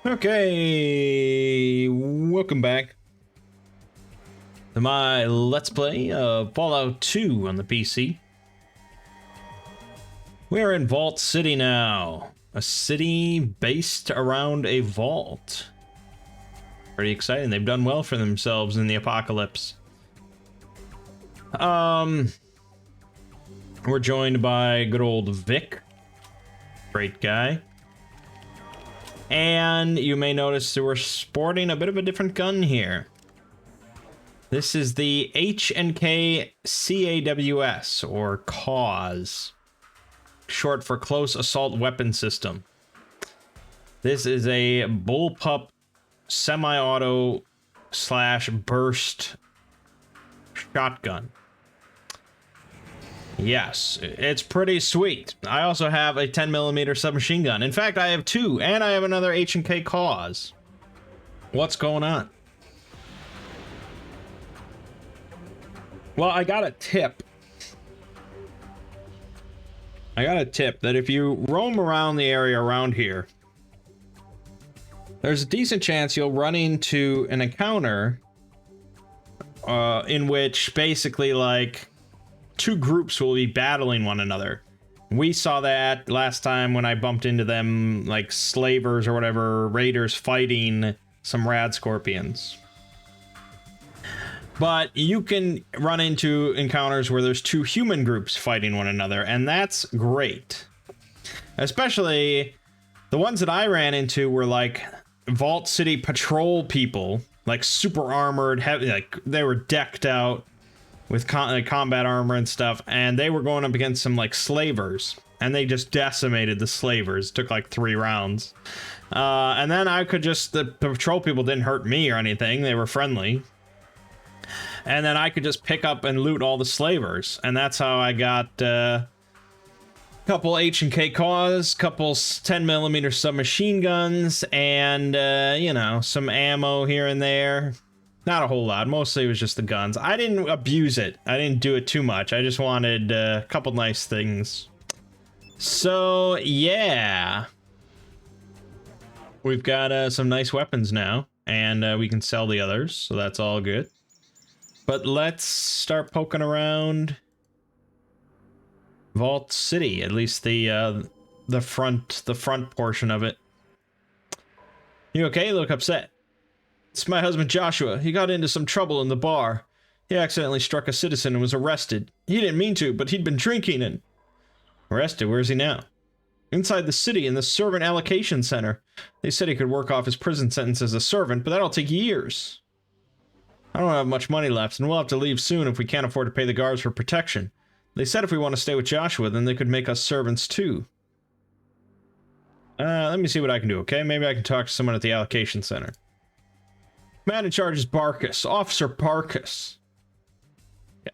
Okay, welcome back to my Let's Play of Fallout 2 on the PC. We're in Vault City now. A city based around a vault. Pretty exciting. They've done well for themselves in the apocalypse. We're joined by good old Vic. Great guy. And you may notice that we're sporting a bit of a different gun here. This is the H&K CAWS, or CAWS, short for Close Assault Weapon System. This is a bullpup semi-auto slash burst shotgun. Yes, it's pretty sweet. I also have a 10mm submachine gun. In fact, I have two, and I have another H&K CAWS. What's going on? Well, I got a tip. That if you roam around the area around here, there's a decent chance you'll run into an encounter in which basically like two groups will be battling one another. We saw that last time when I bumped into them, like slavers or whatever, raiders fighting some rad scorpions. But you can run into encounters where there's two human groups fighting one another, and that's great. Especially the ones that I ran into were like Vault City patrol people, like super armored, heavy, like they were decked out with combat armor and stuff, and they were going up against some like slavers, and they just decimated the slavers. It took like 3 rounds. And then I could just, the patrol people didn't hurt me or anything, they were friendly. And then I could just pick up and loot all the slavers, and that's how I got couple H&K CAWS, couple 10mm submachine guns, and you know, some ammo here and there. Not a whole lot. Mostly it was just the guns. I didn't abuse it. I didn't do it too much. I just wanted a couple nice things. So yeah, we've got some nice weapons now, and we can sell the others, so that's all good. But let's start poking around Vault City, at least the front portion of it. You okay? You look upset. It's my husband Joshua. He got into some trouble in the bar. He accidentally struck a citizen and was arrested. He didn't mean to, but he'd been drinking and... Arrested? Where is he now? Inside the city in the servant allocation center. They said he could work off his prison sentence as a servant, but that'll take years. I don't have much money left, and we'll have to leave soon if we can't afford to pay the guards for protection. They said if we want to stay with Joshua, then they could make us servants too. Let me see what I can do, okay? Maybe I can talk to someone at the allocation center. Man in charge is Barkus. Officer Barkus. Yeah.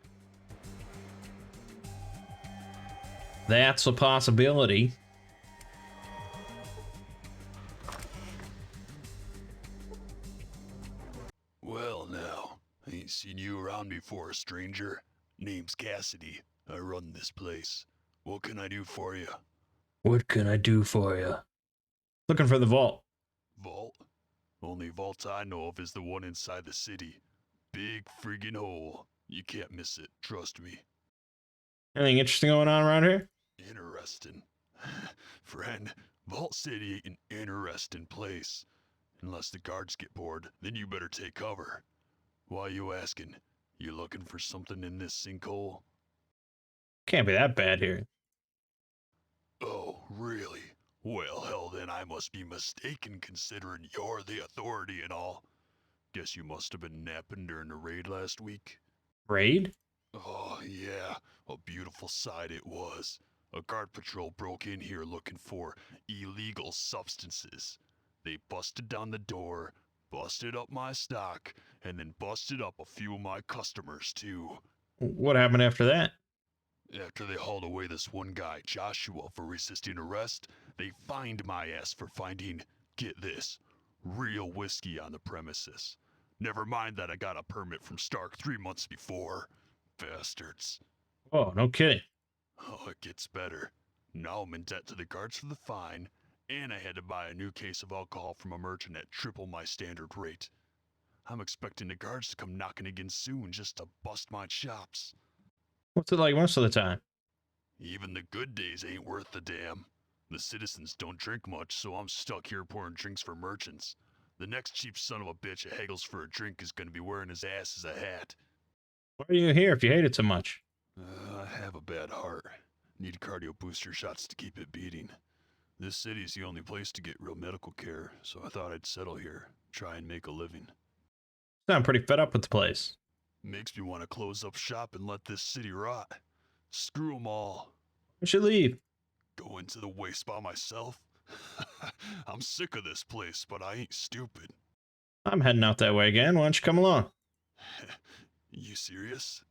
That's a possibility. Well now, I ain't seen you around before, stranger. Name's Cassidy. I run this place. What can I do for you? What can I do for you? Looking for the vault. Vault? Only vault I know of is the one inside the city. Big friggin' hole. You can't miss it, trust me. Anything interesting going on around here? Interesting. Friend, Vault City ain't an interesting place. Unless the guards get bored, then you better take cover. Why you asking? You looking for something in this sinkhole? Can't be that bad here. Oh, really? Well, hell, then I must be mistaken considering you're the authority and all. Guess you must have been napping during the raid last week. Raid? Oh, yeah, a beautiful sight it was. A guard patrol broke in here looking for illegal substances. They busted down the door, busted up my stock, and then busted up a few of my customers too. What happened after that? After they hauled away this one guy, Joshua, for resisting arrest, they fined my ass for finding, get this, real whiskey on the premises. Never mind that I got a permit from Stark 3 months before. Bastards. Oh, no kidding. Oh, it gets better. Now I'm in debt to the guards for the fine, And I had to buy a new case of alcohol from a merchant at triple my standard rate. I'm expecting the guards to come knocking again soon just to bust my chops. What's it like most of the time? Even the good days ain't worth the damn. The citizens don't drink much, so I'm stuck here pouring drinks for merchants. The next cheap son of a bitch that haggles for a drink is gonna be wearing his ass as a hat. Why are you here if you hate it so much? I have a bad heart. Need cardio booster shots to keep it beating. This city's the only place to get real medical care, so I thought I'd settle here, try and make a living. I'm pretty fed up with the place. Makes me want to close up shop and let this city rot. Screw 'em all. I should leave. Go into the waste by myself? I'm sick of this place, but I ain't stupid. I'm heading out that way again. Why don't you come along? You serious?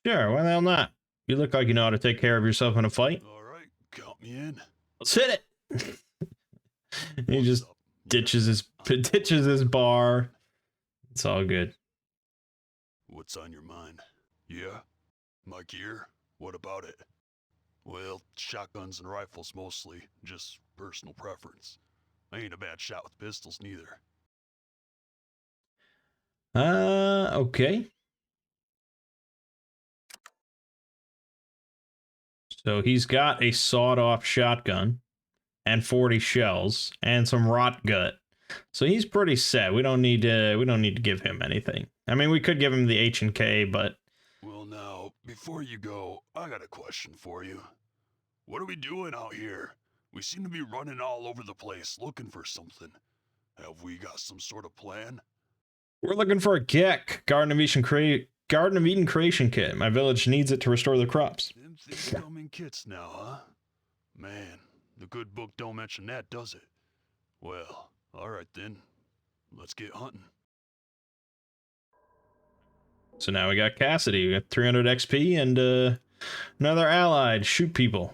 Sure, why the hell not? You look like you know how to take care of yourself in a fight. Alright, count me in. Let's hit it! He What's just up? ditches his bar. It's all good. What's on your mind? Yeah? My gear? What about it? Well, shotguns and rifles mostly, just personal preference. I ain't a bad shot with pistols neither. Okay. So he's got a sawed-off shotgun and 40 shells and some rot gut. So he's pretty set. We don't need to give him anything. I mean, we could give him the H&K, but Well now, before you go, I got a question for you. What are we doing out here? We seem to be running all over the place looking for something. Have we got some sort of plan? we're looking for a GEC, Garden of Eden creation kit. My village needs it to restore the crops. Them things come in kits now, huh? Man, the good book don't mention that, does it? Well, alright then. Let's get hunting. So now we got Cassidy. We got 300 XP and another ally to shoot people.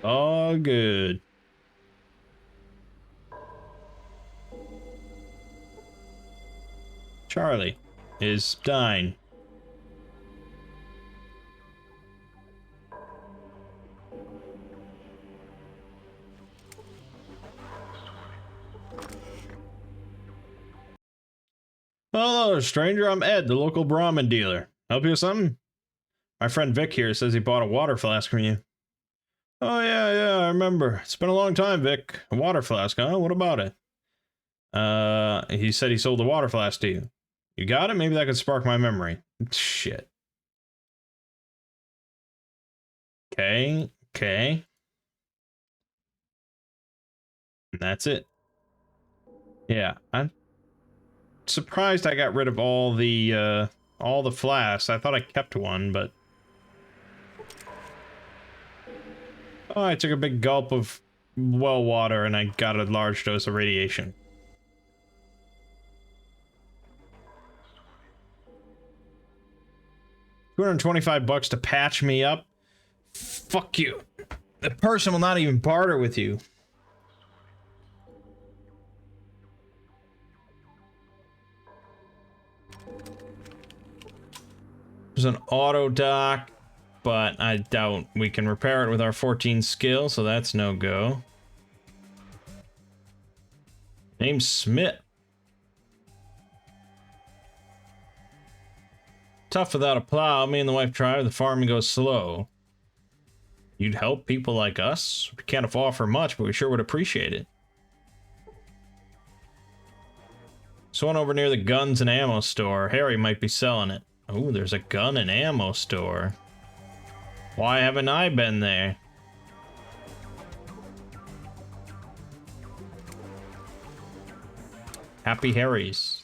All good. Charlie is dying. Hello, stranger. I'm Ed, the local Brahmin dealer. Help you with something? My friend Vic here says he bought a water flask from you. Oh, yeah, I remember. It's been a long time, Vic. A water flask, huh? What about it? He said he sold the water flask to you. You got it? Maybe that could spark my memory. Shit. Okay. That's it. Yeah, I'm surprised I got rid of all the flasks. I thought I kept one, but oh, I took a big gulp of well water and I got a large dose of radiation. $225 to patch me up? Fuck you. The person will not even barter with you. There's an auto dock, but I doubt we can repair it with our 14 skill, so that's no go. Name's Smith. Tough without a plow. Me and the wife try, the farming goes slow. You'd help people like us? We can't offer much, but we sure would appreciate it. There's one over near the guns and ammo store. Harry might be selling it. Oh, there's a gun and ammo store. Why haven't I been there? Happy Harry's.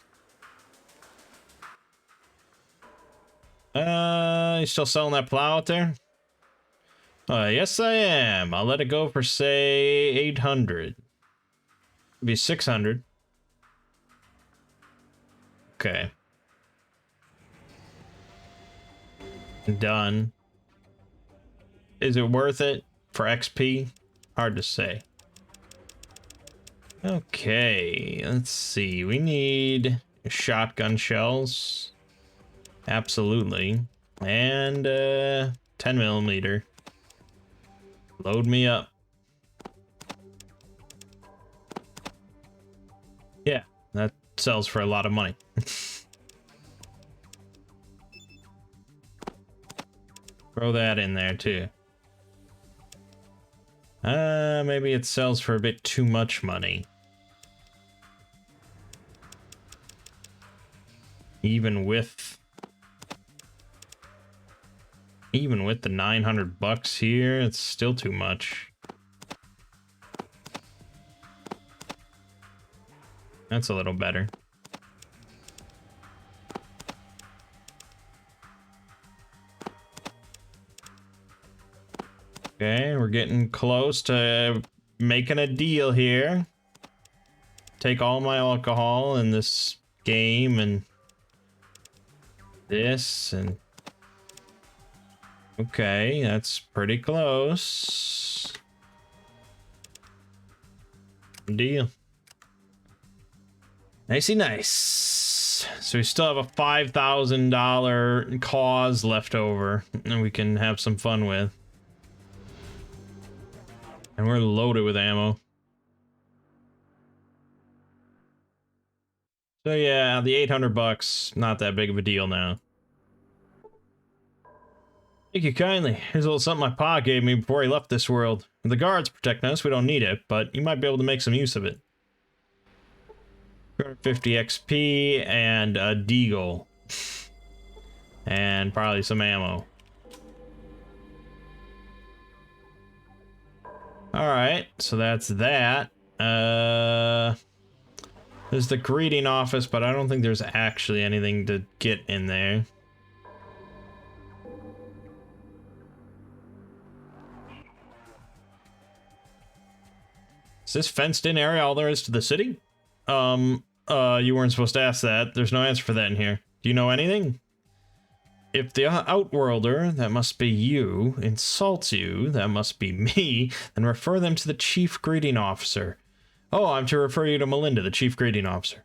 You still selling that plow out there? Yes I am. I'll let it go for, say, 800. Be 600. Okay. Done. Is it worth it for XP? Hard to say. Okay, let's see. We need shotgun shells. Absolutely. And 10 millimeter. Load me up. Yeah, that sells for a lot of money. Throw that in there too. Maybe it sells for a bit too much money. Even with the 900 bucks here, it's still too much. That's a little better. Okay, we're getting close to making a deal here. Take all my alcohol in this game and this and... Okay, that's pretty close. Deal. Nicey nice. So we still have a $5,000 cause left over and we can have some fun with. And we're loaded with ammo. So yeah, the 800 bucks, not that big of a deal now. Thank you kindly. Here's a little something my pa gave me before he left this world. The guards protect us, we don't need it, but you might be able to make some use of it. 250 XP and a deagle. And probably some ammo. Alright, so that's that. There's the greeting office, but I don't think there's actually anything to get in there. Is this fenced-in area all there is to the city? You weren't supposed to ask that. There's no answer for that in here. Do you know anything? If the Outworlder, that must be you, insults you, that must be me, then refer them to the Chief Greeting Officer. Oh, I'm to refer you to Melinda, the Chief Greeting Officer.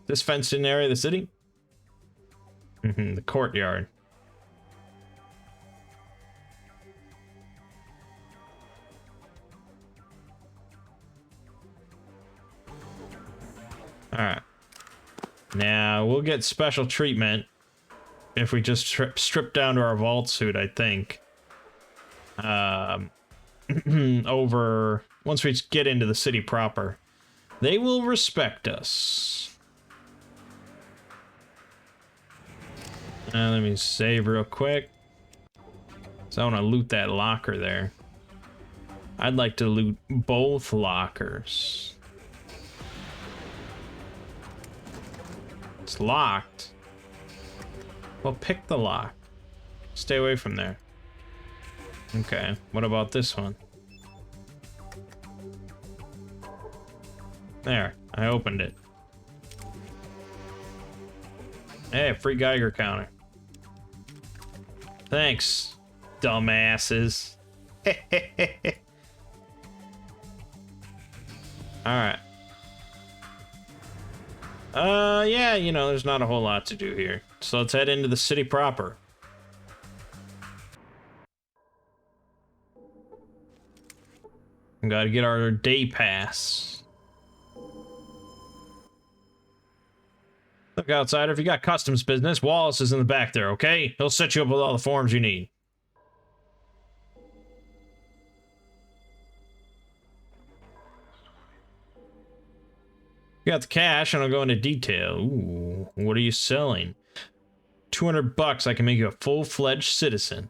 This fenced-in area of the city? The courtyard. Alright. Now, we'll get special treatment if we just strip down to our vault suit, I think. Over... Once we get into the city proper. They will respect us. Let me save real quick. So I want to loot that locker there. I'd like to loot both lockers. It's locked. Well, pick the lock. Stay away from there. Okay, what about this one? There, I opened it. Hey, free Geiger counter. Thanks, dumbasses. Alright. Yeah, you know, there's not a whole lot to do here. So let's head into the city proper. We gotta get our day pass. Look, outsider, if you got customs business, Wallace is in the back there, okay? He'll set you up with all the forms you need. You got the cash, and I'll go into detail. Ooh, what are you selling? 200 bucks, I can make you a full-fledged citizen.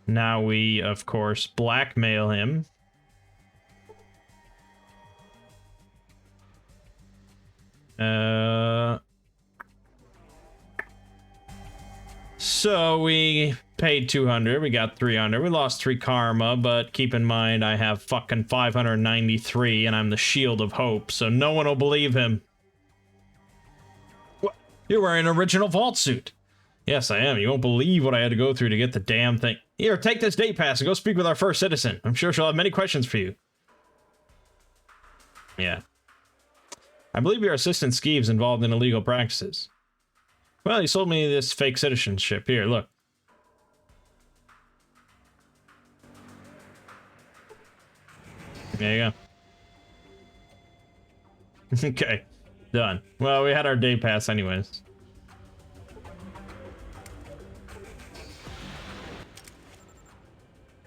Now we, of course, blackmail him. So we paid 200, we got 300, we lost 3 karma, but keep in mind I have fucking 593 and I'm the shield of hope, so no one will believe him. What? You're wearing an original vault suit. Yes, I am. You won't believe what I had to go through to get the damn thing. Here, take this day pass and go speak with our first citizen. I'm sure she'll have many questions for you. Yeah. I believe your assistant Skeeve's involved in illegal practices. Well, he sold me this fake citizenship. Here, look. There you go. Okay, done. Well, we had our day pass anyways.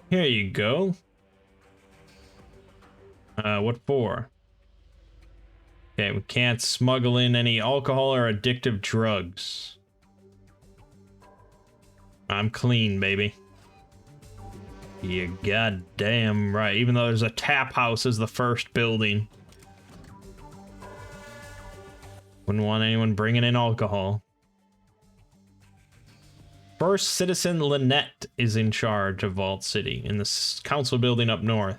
Here you go. What for? Okay, we can't smuggle in any alcohol or addictive drugs. I'm clean, baby. You goddamn right. Even though there's a tap house as the first building. Wouldn't want anyone bringing in alcohol. First Citizen Lynette is in charge of Vault City in the council building up north.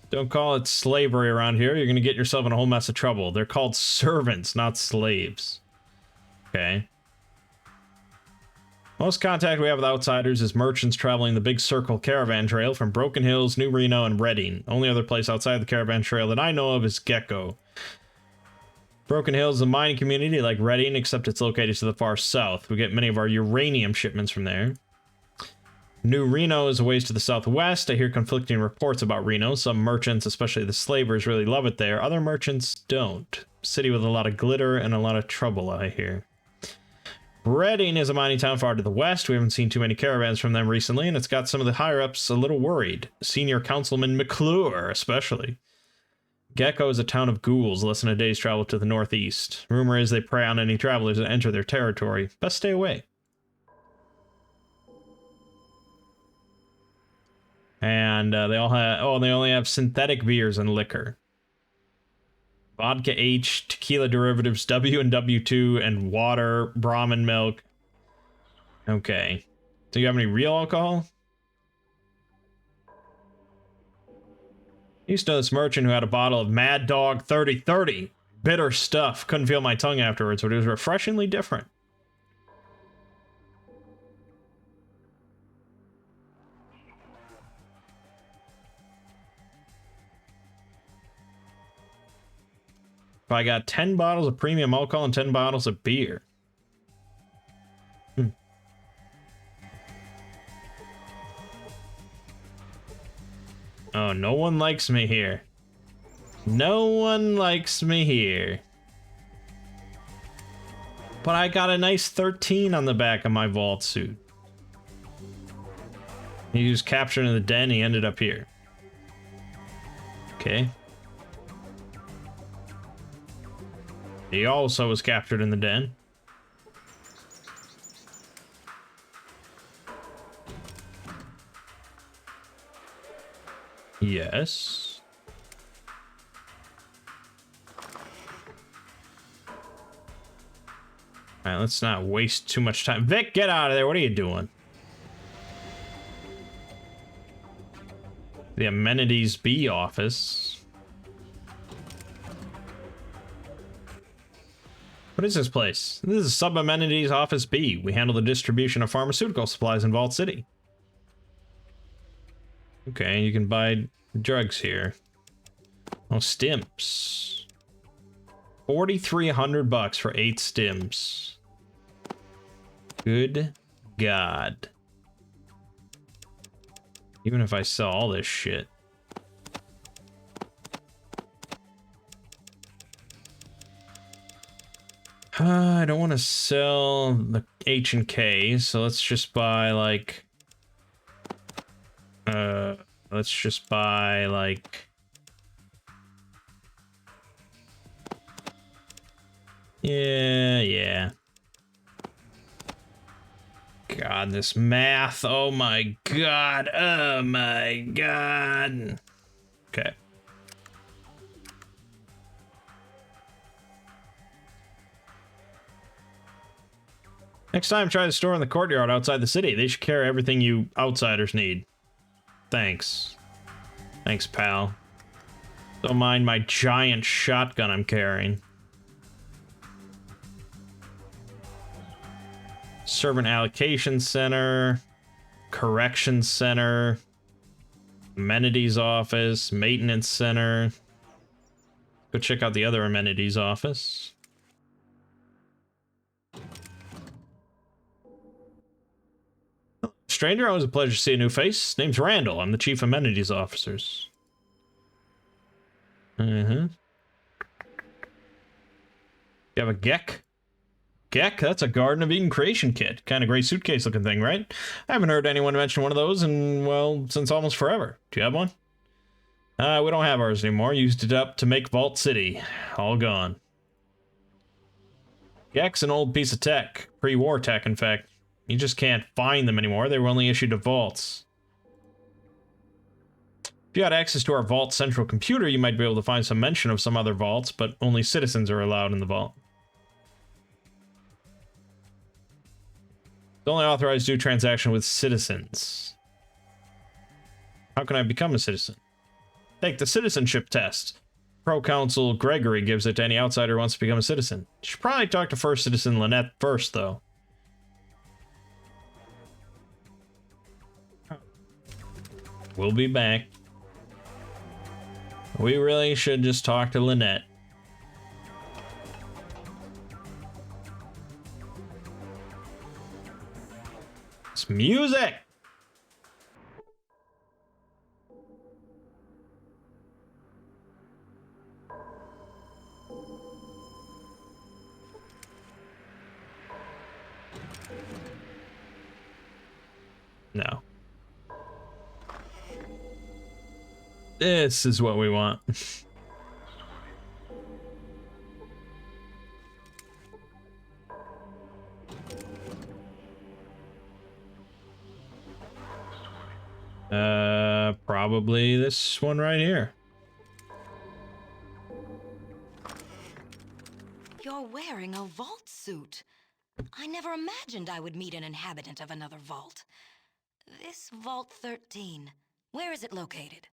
Don't call it slavery around here. You're going to get yourself in a whole mess of trouble. They're called servants, not slaves. Okay. Most contact we have with outsiders is merchants traveling the Big Circle caravan trail from Broken Hills, New Reno, and Redding. Only other place outside the caravan trail that I know of is Gecko. Broken Hills is a mining community like Redding, except it's located to the far south. We get many of our uranium shipments from there. New Reno is a ways to the southwest. I hear conflicting reports about Reno. Some merchants, especially the slavers, really love it there. Other merchants don't. City with a lot of glitter and a lot of trouble, I hear. Redding is a mining town far to the west. We haven't seen too many caravans from them recently, and it's got some of the higher-ups a little worried. Senior Councilman McClure, especially. Gecko is a town of ghouls, less than a day's travel to the northeast. Rumor is they prey on any travelers that enter their territory. Best stay away. And they only have synthetic beers and liquor. Vodka H, tequila derivatives W and W2, and water, Brahmin milk. Okay. Do you have any real alcohol? Used to know this merchant who had a bottle of Mad Dog 3030. Bitter stuff. Couldn't feel my tongue afterwards, but it was refreshingly different. I got 10 bottles of premium alcohol and 10 bottles of beer. Oh, no one likes me here. No one likes me here. But I got a nice 13 on the back of my vault suit. He was captured in the den, he ended up here. Okay. He also was captured in the den. Yes. Alright, let's not waste too much time. Vic, get out of there. What are you doing? The Amenities B office. What is this place? This is Sub Amenities Office B. We handle the distribution of pharmaceutical supplies in Vault City. Okay, you can buy drugs here. Oh, stims. 4,300 bucks for 8 stims. Good God. Even if I sell all this shit. I don't want to sell the H and K, so let's just buy like let's just buy like yeah. God, this math. Oh my God. Oh my God. Okay. Next time, try the store in the courtyard outside the city. They should carry everything you outsiders need. Thanks. Thanks, pal. Don't mind my giant shotgun I'm carrying. Servant Allocation Center, Corrections Center, Amenities Office, Maintenance Center. Go check out the other Amenities Office. Stranger, always a pleasure to see a new face. Name's Randall. I'm the Chief Amenities Officers. You have a Geck? Geck? That's a Garden of Eden creation kit. Kind of gray suitcase looking thing, right? I haven't heard anyone mention one of those in, well, since almost forever. Do you have one? We don't have ours anymore. Used it up to make Vault City. All gone. Geck's an old piece of tech. Pre-war tech, in fact. You just can't find them anymore. They were only issued to vaults. If you had access to our Vault Central computer, you might be able to find some mention of some other vaults, but only citizens are allowed in the vault. It's only authorized to do transaction with citizens. How can I become a citizen? Take the citizenship test. Pro-Counsel Gregory gives it to any outsider who wants to become a citizen. You should probably talk to First Citizen Lynette first, though. We'll be back. We really should just talk to Lynette. It's music! No. This is what we want. Probably this one right here. You're wearing a vault suit. I never imagined I would meet an inhabitant of another vault. This Vault 13, where is it located?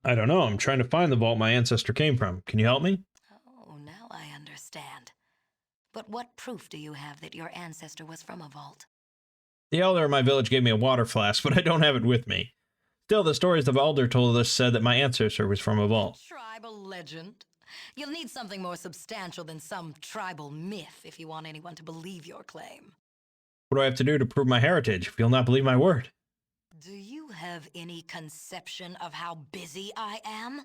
I don't know. I'm trying to find the vault my ancestor came from. Can you help me? Oh, now I understand. But what proof do you have that your ancestor was from a vault? The elder in my village gave me a water flask, but I don't have it with me. Still, the stories the elder told us said that my ancestor was from a vault. Tribal legend? You'll need something more substantial than some tribal myth if you want anyone to believe your claim. What do I have to do to prove my heritage if you'll not believe my word? Do you have any conception of how busy I am?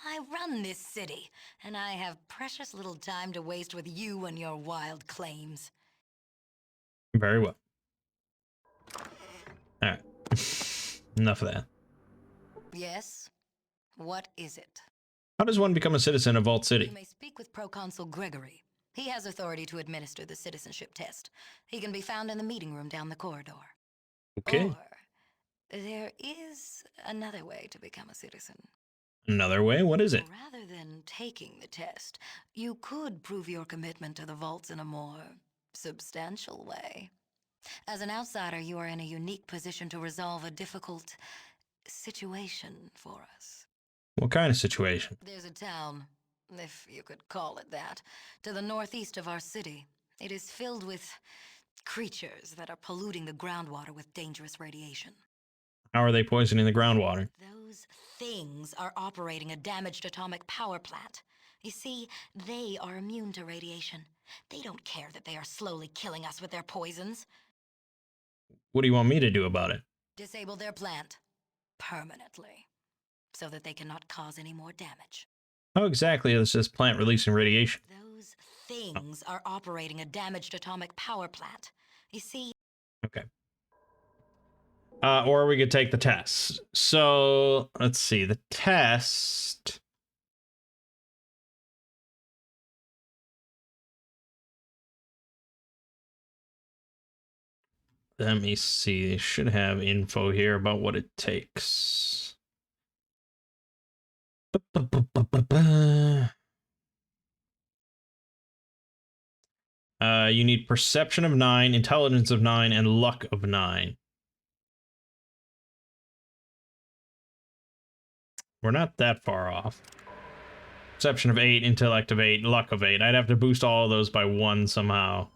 I run this city, and I have precious little time to waste with you and your wild claims. Very well. Alright. Enough of that. Yes? What is it? How does one become a citizen of Vault City? You may speak with Proconsul Gregory. He has authority to administer the citizenship test. He can be found in the meeting room down the corridor. Okay. Or there is another way to become a citizen. Another way? What is it? Rather than taking the test, you could prove your commitment to the vaults in a more substantial way. As an outsider, you are in a unique position to resolve a difficult situation for us. What kind of situation? There's a town, if you could call it that, to the northeast of our city. It is filled with creatures that are polluting the groundwater with dangerous radiation. How are they poisoning the groundwater? Those things are operating a damaged atomic power plant. You see, they are immune to radiation. They don't care that they are slowly killing us with their poisons. What do you want me to do about it? Disable their plant. Permanently. So that they cannot cause any more damage. How exactly is this plant releasing radiation? Those things are operating a damaged atomic power plant. You see... Okay. Or we could take the test. So, let's see. The test... Let me see. They should have info here about what it takes. You need perception of 9, intelligence of 9, and luck of 9. We're not that far off. Perception of 8, intellect of 8, luck of 8. I'd have to boost all of those by 1 somehow.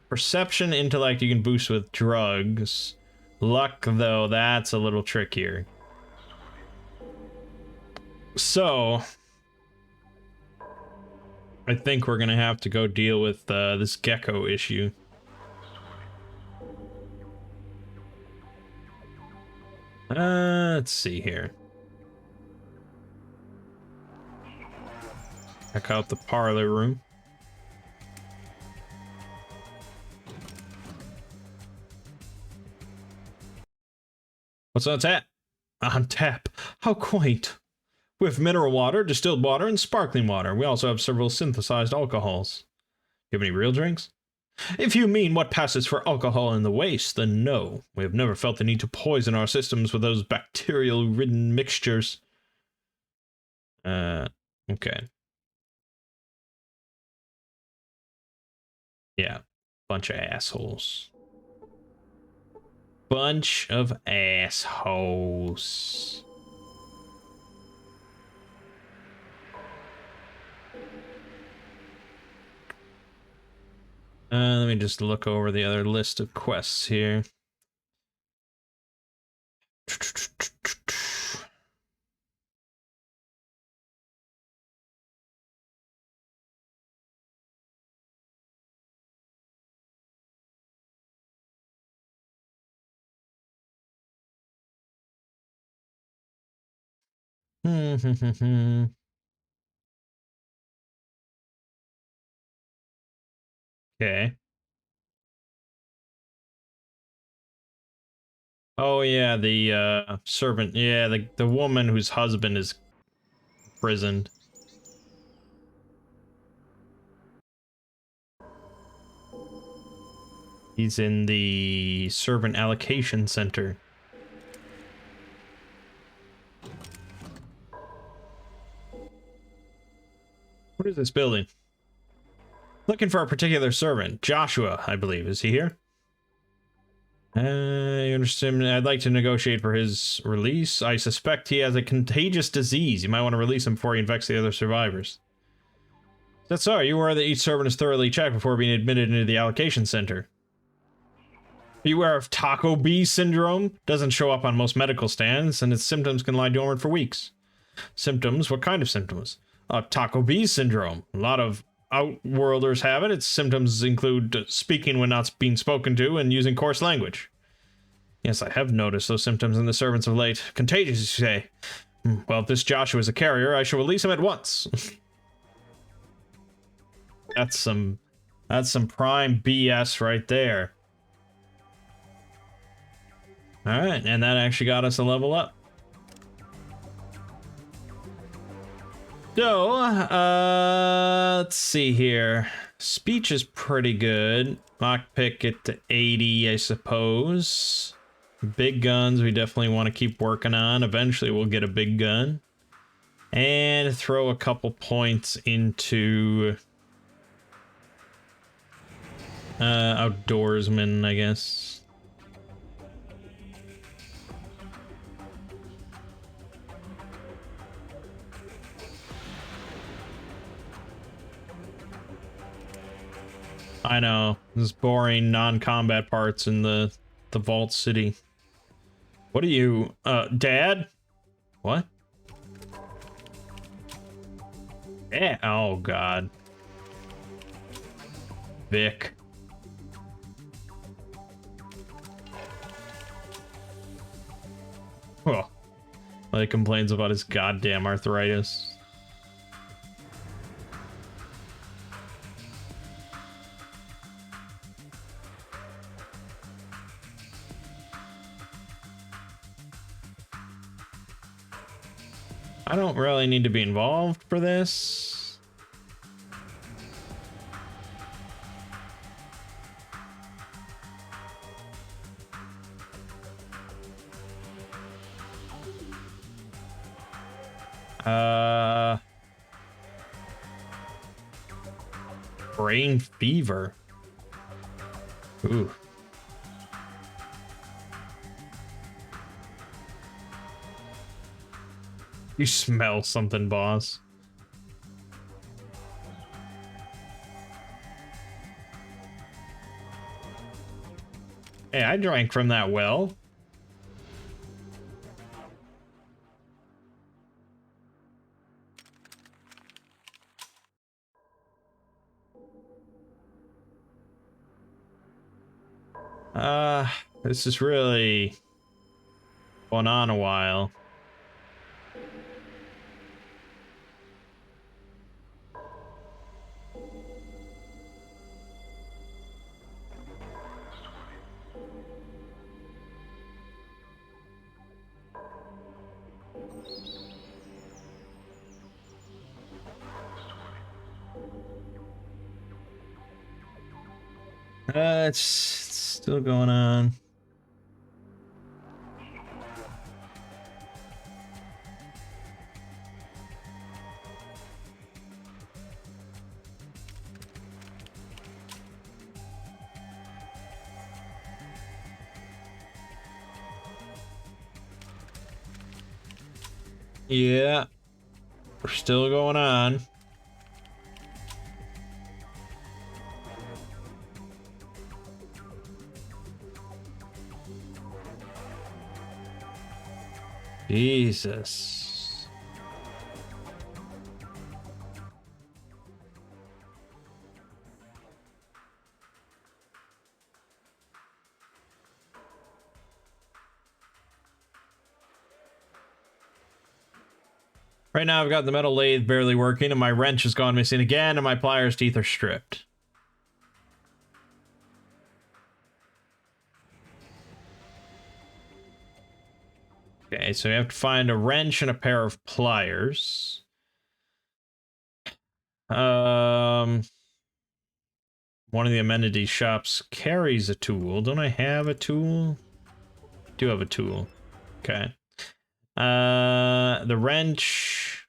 Perception, intellect, you can boost with drugs. Luck, though, that's a little trickier. So, I think we're gonna have to go deal with this gecko issue. Let's see here. Check out the parlor room. What's on tap? On tap. How quaint. We have mineral water, distilled water, and sparkling water. We also have several synthesized alcohols. You have any real drinks? If you mean what passes for alcohol in the waste, then no. We have never felt the need to poison our systems with those bacterial-ridden mixtures. Okay. Yeah, bunch of assholes. Bunch of assholes. Let me just look over the other list of quests here. Okay. Oh yeah, the servant. Yeah, the woman whose husband is imprisoned. He's in the servant allocation center. What is this building? Looking for a particular servant. Joshua, I believe. Is he here? You understand? I'd like to negotiate for his release. I suspect he has a contagious disease. You might want to release him before he infects the other survivors. That's so. Are you aware that each servant is thoroughly checked before being admitted into the allocation center? Are you aware of Taco Bee syndrome? Doesn't show up on most medical stands, and its symptoms can lie dormant for weeks. Symptoms? What kind of symptoms? Taco Bee syndrome. A lot of outworlders have it. Its symptoms include speaking when not being spoken to and using coarse language. Yes, I have noticed those symptoms in the servants of late. Contagious, you say? Well, if this Joshua is a carrier, I shall release him at once. That's some prime BS right there. Alright, and that actually got us a level up. So, let's see here. Speech is pretty good. Lockpick it to 80, I suppose. Big guns we definitely want to keep working on. Eventually we'll get a big gun. And throw a couple points into outdoorsman, I guess. I know, this boring non-combat parts in the vault city. What are you, Dad? What? Yeah, oh god. Vic. Oh, well, he complains about his goddamn arthritis. I don't really need to be involved for this. Brain fever. Ooh. You smell something, boss. Hey, I drank from that well. This is really going on a while. It's still going on. Yeah, we're still going on. Jesus. Right now, I've got the metal lathe barely working, and my wrench has gone missing again, and my pliers' teeth are stripped. Okay, so we have to find a wrench and a pair of pliers. One of the amenity shops carries a tool. Don't I have a tool? I do have a tool. Okay. The wrench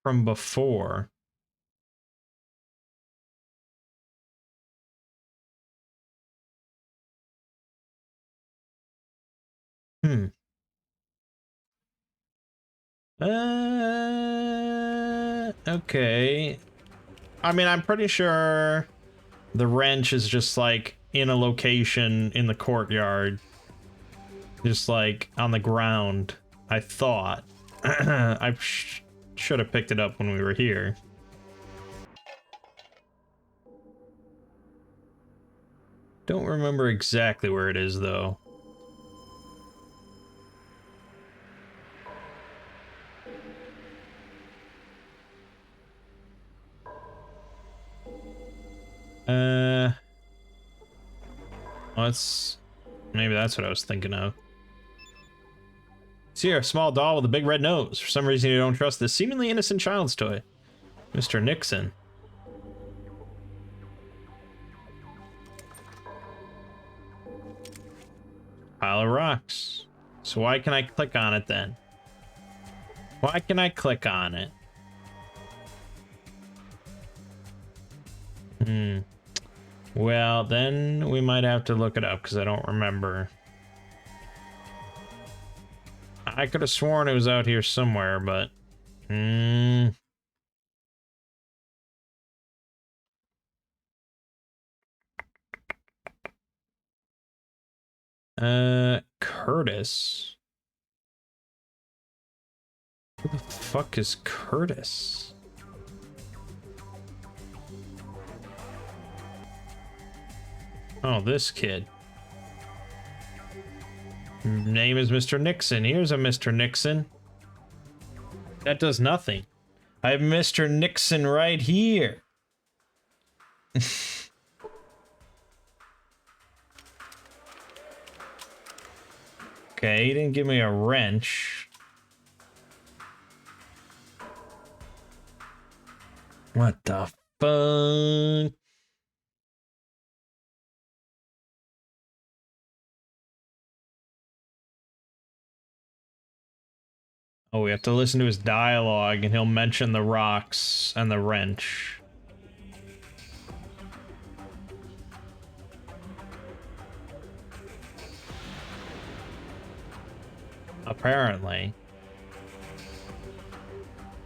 from before. Hmm. Okay. I mean, I'm pretty sure the wrench is just like in a location in the courtyard. Just like on the ground, I thought. I should have picked it up when we were here. Don't remember exactly where it is, though. Maybe that's what I was thinking of. See here, a small doll with a big red nose. For some reason, you don't trust this seemingly innocent child's toy. Mr. Nixon. Pile of rocks. So why can I click on it then? Why can I click on it? Well, then we might have to look it up because I don't remember. I could have sworn it was out here somewhere, but... Curtis? Who the fuck is Curtis? Oh, this kid. Name is Mr. Nixon. Here's a Mr. Nixon. That does nothing. I have Mr. Nixon right here. Okay, he didn't give me a wrench. What the fuck? Oh, we have to listen to his dialogue, and he'll mention the rocks and the wrench. Apparently.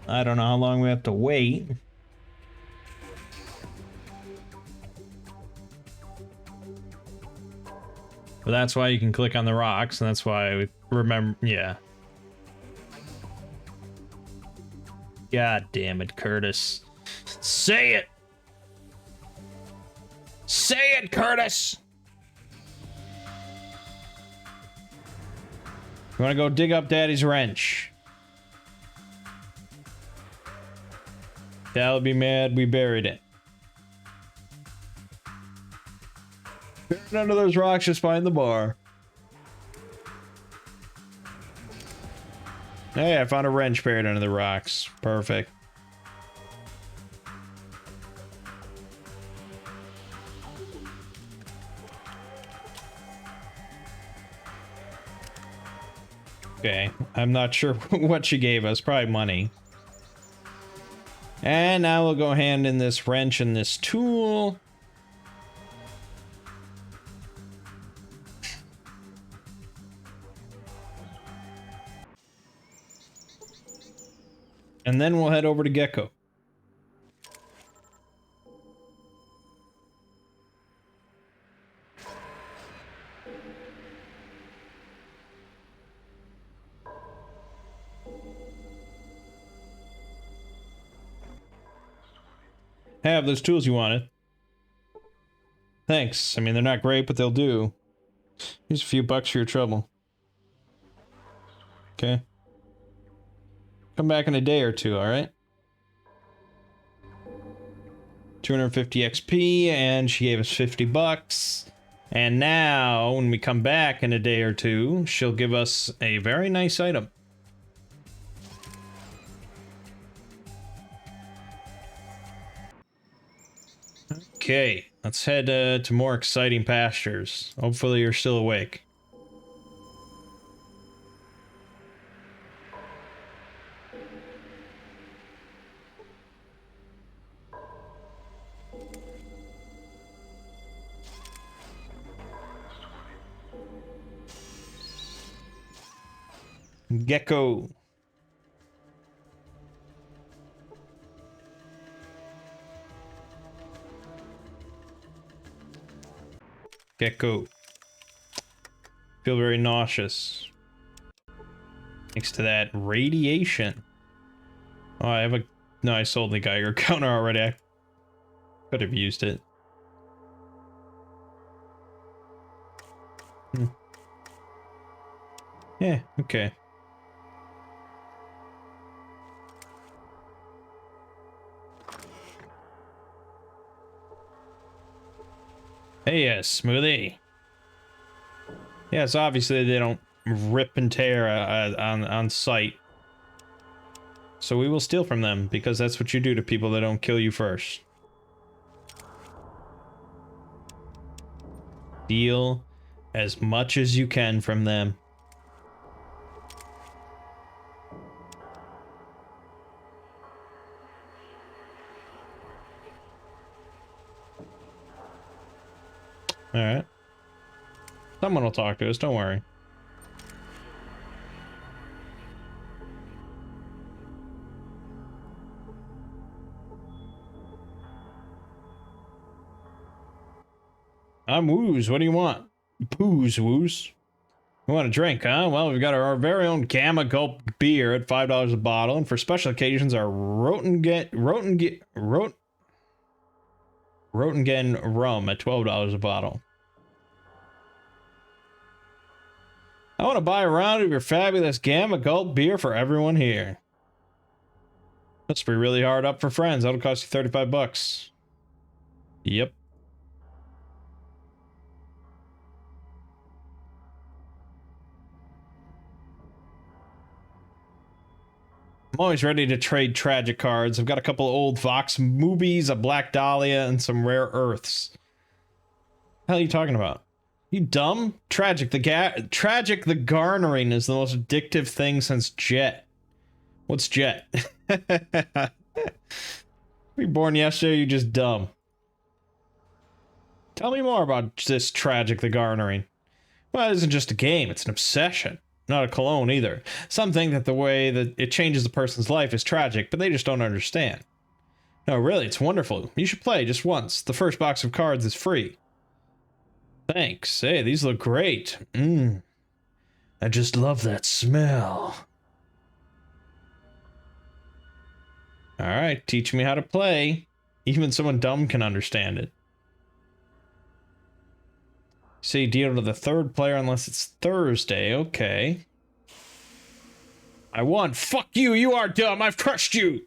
I don't know how long we have to wait. But that's why you can click on the rocks, and that's why we remember, yeah. God damn it, Curtis. Say it! Say it, Curtis! You wanna go dig up Daddy's wrench? Dad would be mad we buried it. Buried under those rocks just behind the bar. Hey, I found a wrench buried under the rocks. Perfect. Okay, I'm not sure what she gave us. Probably money. And now we'll go hand in this wrench and this tool. And then we'll head over to Gecko. Have those tools you wanted. Thanks. I mean, they're not great, but they'll do. Here's a few bucks for your trouble. Okay. Come back in a day or two, alright? 250 XP, and she gave us 50 bucks. And now, when we come back in a day or two, she'll give us a very nice item. Okay, let's head to more exciting pastures. Hopefully you're still awake. Gecko. Gecko. Feel very nauseous. Thanks to that radiation. Oh, I have a... No, I sold the Geiger counter already. I could have used it. Yeah, okay. Hey, yes, smoothie. Yes, obviously they don't rip and tear on sight. So we will steal from them, because that's what you do to people that don't kill you first. Steal as much as you can from them. Alright. Someone will talk to us, don't worry. I'm Woos, what do you want? Booze, Woos. You want a drink, huh? Well, we've got our very own Gamma Gulp beer at $5 a bottle, and for special occasions, our Rotingen rum at $12 a bottle. I want to buy a round of your fabulous Gamma Gulp beer for everyone here. That's be really hard up for friends. That'll cost you 35 bucks. Yep. I'm always ready to trade tragic cards. I've got a couple of old Vox movies, a Black Dahlia, and some rare earths. What the hell are you talking about? You dumb? Tragic the garnering is the most addictive thing since Jet. What's Jet? Were you born yesterday or you just dumb? Tell me more about this Tragic the Garnering. Well, it isn't just a game, it's an obsession. not a cologne either. Some think that the way that it changes a person's life is tragic, but they just don't understand. No, really, it's wonderful. You should play just once. The first box of cards is free. Thanks. Hey, these look great. I just love that smell. Alright, teach me how to play. Even someone dumb can understand it. See, deal to the third player unless it's Thursday. Okay. I won. Fuck you. You are dumb. I've crushed you.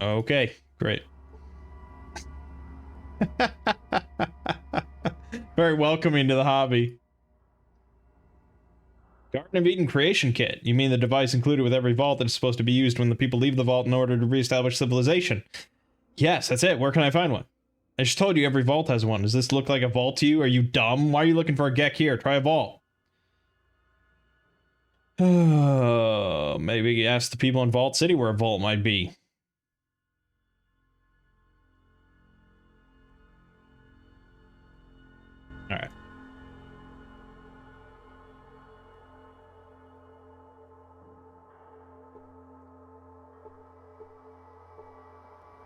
Okay, great. Very welcoming to the hobby. Garden of Eden creation kit. You mean the device included with every vault that is supposed to be used when the people leave the vault in order to reestablish civilization? Yes, that's it. Where can I find one? I just told you every vault has one. Does this look like a vault to you? Are you dumb? Why are you looking for a Gek here? Try a vault. Maybe ask the people in Vault City where a vault might be. Alright.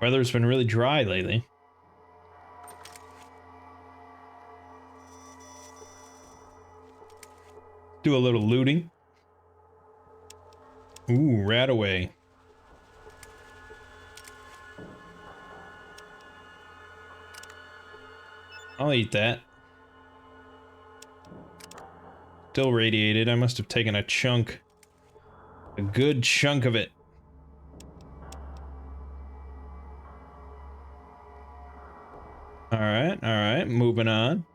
Weather's been really dry lately. Do a little looting. Ooh, rat away. I'll eat that. Still radiated. I must have taken a chunk. A good chunk of it. Alright, moving on.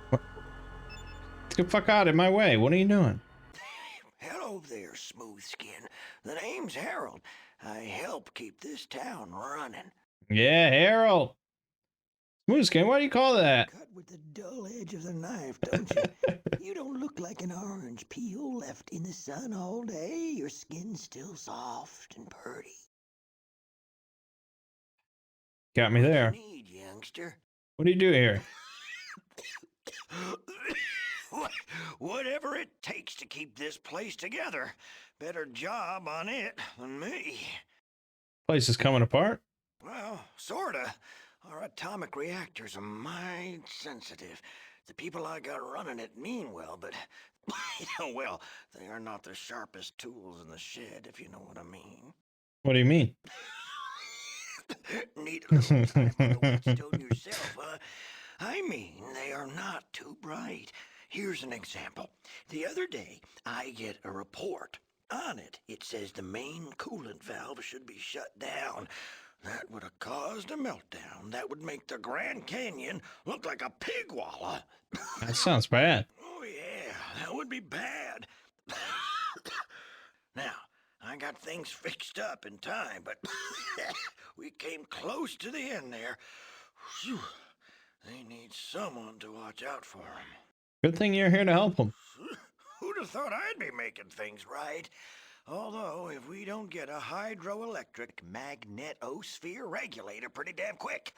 What? Get the fuck out of my way. What are you doing? Hello there, Smooth Skin. The name's Harold. I help keep this town running. Yeah, Harold. Smooth Skin, what do you call that? Cut with the dull edge of the knife, don't you? You don't look like an orange peel left in the sun all day. Your skin's still soft and pretty. Got me there. What do you need, youngster? What do you do here? Whatever it takes to keep this place together. Better job on it than me. Place is coming apart? Well, sorta. Our atomic reactors are mighty sensitive. The people I got running it mean well, but, well, they are not the sharpest tools in the shed, if you know what I mean. What do you mean? Need a little time for the Whetstone yourself, huh? I mean, they are not too bright. Here's an example. The other day, I get a report. On it, it says the main coolant valve should be shut down. That would have caused a meltdown. That would make the Grand Canyon look like a pig wallah. That sounds bad. Oh, yeah, that would be bad. Now, I got things fixed up in time, but we came close to the end there. Whew. They need someone to watch out for them. Good thing you're here to help them. Who'd have thought I'd be making things right? Although, if we don't get a hydroelectric magnetosphere regulator pretty damn quick,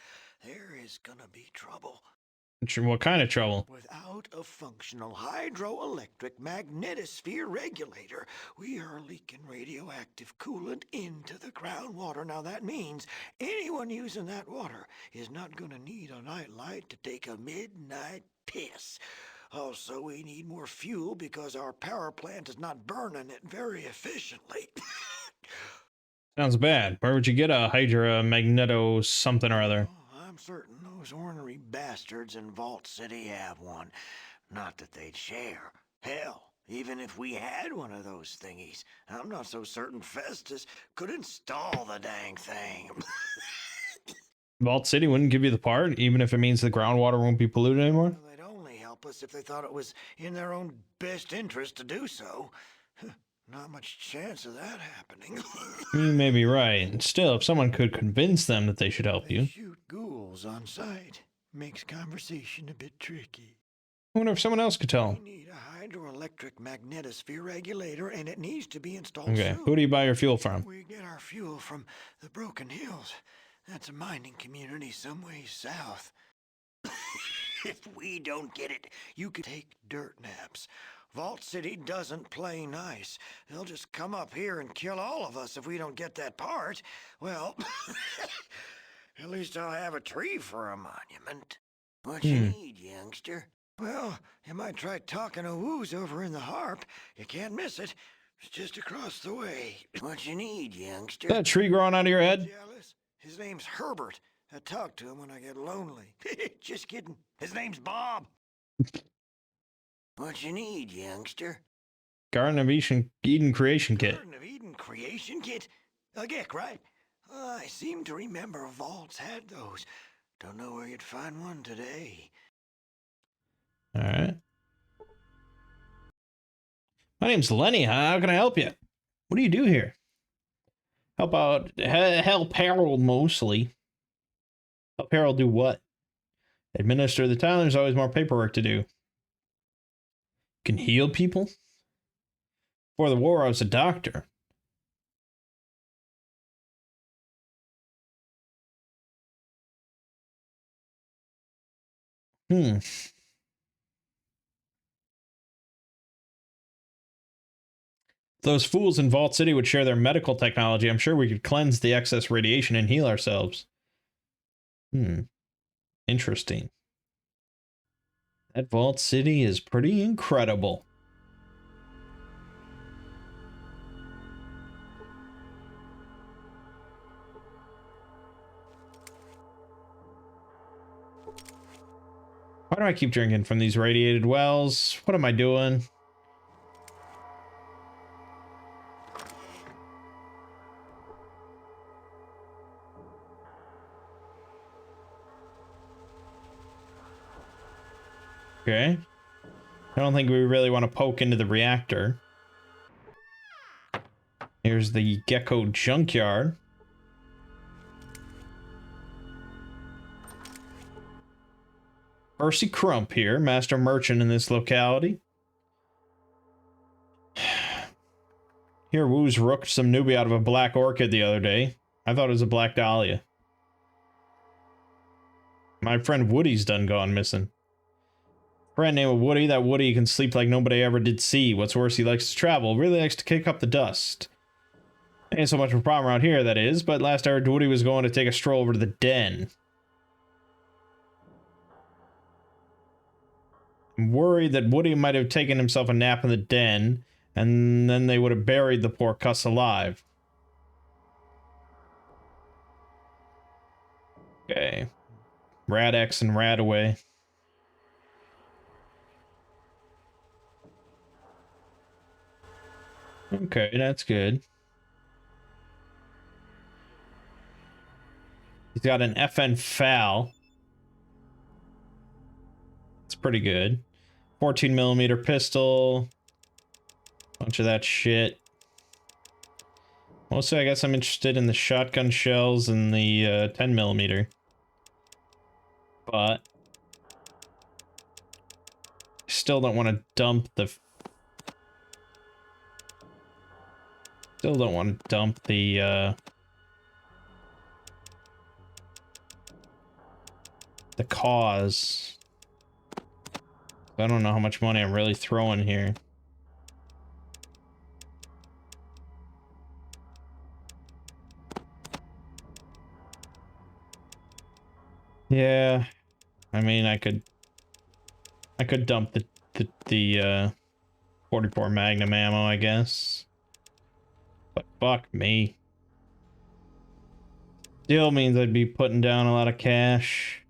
there is gonna be trouble. What kind of trouble? Without a functional hydroelectric magnetosphere regulator, we are leaking radioactive coolant into the groundwater. Now that means anyone using that water is not gonna need a nightlight to take a midnight piss. Also, we need more fuel because our power plant is not burning it very efficiently. Sounds bad. Where would you get a Hydra Magneto something or other? Oh, I'm certain those ornery bastards in Vault City have one. Not that they'd share. Hell, even if we had one of those thingies, I'm not so certain Festus could install the dang thing. Vault City wouldn't give you the part, even if it means the groundwater won't be polluted anymore? Well, they'd only help us if they thought it was in their own best interest to do so. Not much chance of that happening. You may be right. Still, if someone could convince them that they should help They you. shoot ghouls on sight. Makes conversation a bit tricky. I wonder if someone else could tell We them. need a hydroelectric magnetosphere regulator, and it needs to be installed Okay. soon. Who do you buy your fuel from? We get our fuel from the Broken Hills. That's a mining community some ways south. If we don't get it, you can take dirt naps. Vault City doesn't play nice. They'll just come up here and kill all of us if we don't get that part. Well, at least I'll have a tree for a monument. What you need, youngster? Well, you might try talking to Woo's over in the Harp. You can't miss it. It's just across the way. What you need, youngster? Is that a tree growing out of your head? Jealous? His name's Herbert. I talk to him when I get lonely. Just kidding. His name's Bob. What you need, youngster? Garden of Eden creation kit. Garden of Eden creation kit? A gick, right? I seem to remember Vaults had those. Don't know where you'd find one today. All right. My name's Lenny. How can I help you? What do you do here? Help out. Help Harold mostly. Help Harold do what? Administer the town. There's always more paperwork to do. Can heal people? Before the war, I was a doctor. Those fools in Vault City would share their medical technology. I'm sure we could cleanse the excess radiation and heal ourselves. Interesting. That Vault City is pretty incredible. Why do I keep drinking from these radiated wells? What am I doing? Okay. I don't think we really want to poke into the reactor. Here's the Gecko Junkyard. Percy Crump here, master merchant in this locality. Here, Woo's rooked some newbie out of a black orchid the other day. I thought it was a black dahlia. My friend Woody's done gone missing. Friend named Woody. That Woody can sleep like nobody ever did see. What's worse, he likes to travel. Really likes to kick up the dust. Ain't so much of a problem around here, that is, but last I heard Woody was going to take a stroll over to the den. I'm worried that Woody might have taken himself a nap in the den, and then they would have buried the poor cuss alive. Okay. Rat X and Rat away. Okay, that's good. He's got an FN FAL. It's pretty good. 14mm pistol. Bunch of that shit. Mostly, I guess I'm interested in the shotgun shells and the 10mm. But still don't want to dump the... Still don't want to dump the cause. I don't know how much money I'm really throwing here. Yeah, I mean, I could dump the 44 Magnum ammo, I guess. But fuck me. Still means I'd be putting down a lot of cash.